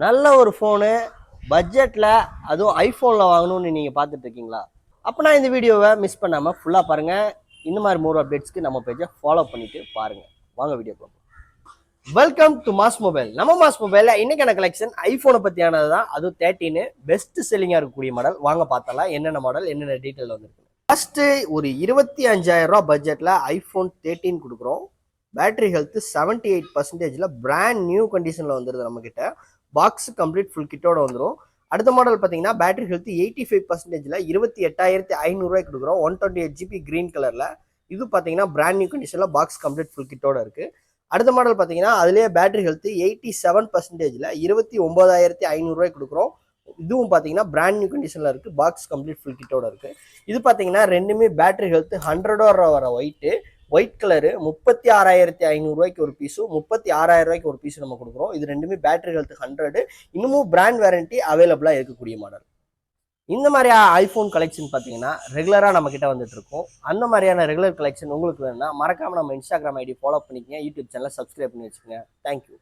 நல்ல ஒரு ஃபோனு பட்ஜெட்டில் அதுவும் ஐஃபோனில் வாங்கணும்னு நீங்கள் பார்த்துட்டு இருக்கீங்களா? அப்போனா இந்த வீடியோவை மிஸ் பண்ணாமல் ஃபுல்லாக பாருங்கள். இந்த மாதிரி மோர் அப்டேட்ஸ்க்கு நம்ம பேஜை ஃபாலோ பண்ணிவிட்டு பாருங்கள். வாங்க வீடியோ பார்ப்போம். Welcome to mass mobile. நம்ம மாஸ் மொபைலில் இன்றைக்கான கலெக்ஷன் ஐஃபோனை பற்றியானது தான். அதுவும் 13 பெஸ்ட் செல்லிங்காக இருக்கக்கூடிய மாடல். வாங்க பார்த்தலாம் என்னென்ன மாடல் என்னென்ன டீட்டெயில் வந்துருக்கு. ஃபஸ்ட்டு ஒரு 25,000 ரூபா பட்ஜெட்டில் ஐஃபோன் 13 கொடுக்குறோம். பேட்டரி ஹெல்த்து 78%, பிராண்ட் நியூ கண்டிஷனில் வந்துடுது நம்மக்கிட்ட. பாக்ஸ் கம்ப்ளீட் ஃபுல் கிட்டோட வந்துடும். அடுத்த மாடல் பார்த்தீங்கன்னா பேட்டரி ஹெல்த் 85%, 28,500 கொடுக்குறோம். 128 GB கிரீன் கலரில். இது பார்த்தீங்கன்னா பிராண்ட் நியூ கண்டிஷனில் பாக்ஸ் கம்ப்ளீட் ஃபுல் கிட்டோட இருக்குது. அடுத்த மாடல் பார்த்தீங்கன்னா அதுலேயே பேட்டரி ஹெல்த் 87%, 29,500 கொடுக்குறோம். இதுவும் பார்த்தீங்கன்னா பிராண்ட் நியூ கண்டிஷனில் இருக்குது. பாக்ஸ் கம்ப்ளீட் ஃபுல் கிட்டோட இருக்குது. இது பார்த்தீங்கன்னா ரெண்டுமே பேட்டரி ஹெல்த் 100 வர ஒயிட் கலரு 36,500 ஒரு பீஸும் 36,000 ஒரு பீஸும் நம்ம கொடுக்குறோம். இது ரெண்டுமே பேட்டரி ஹெல்த் 100. இன்னமும் பிராண்ட் வாரண்டி அவைலபிளாக இருக்கக்கூடிய மாடல். இந்த மாதிரியான ஐஃபோன் கலெக்ஷன் பார்த்தீங்கன்னா ரெகுலராக நம்ம கிட்ட வந்துட்டு இருக்கோம். அந்த மாதிரியான ரெகுலர் கலெக்ஷன் உங்களுக்கு வேணும்னா மறக்காமல் நம்ம இன்ஸ்டாகிராம் ஐடி ஃபாலோ பண்ணிக்கங்க. யூடியூப் சேனலை சப்ஸ்கிரைப் பண்ணி வச்சுக்கோங்க. தேங்க்யூ.